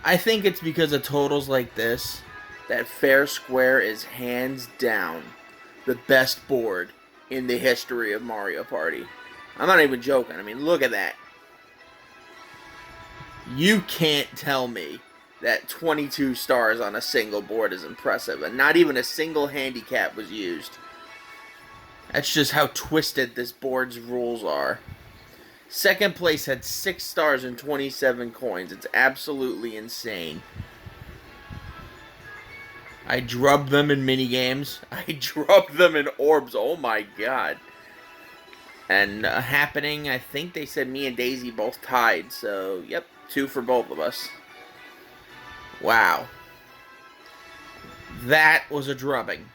I think it's because of totals like this that Fair Square is hands down the best board in the history of Mario Party. I'm not even joking. I mean, look at that. You can't tell me that 22 stars on a single board is impressive, and not even a single handicap was used. That's just how twisted this board's rules are. Second place had 6 stars and 27 coins. It's absolutely insane. I drubbed them in minigames. I drubbed them in orbs. Oh my god. And happening, I think they said me and Daisy both tied. So, yep, 2 for both of us. Wow. That was a drubbing.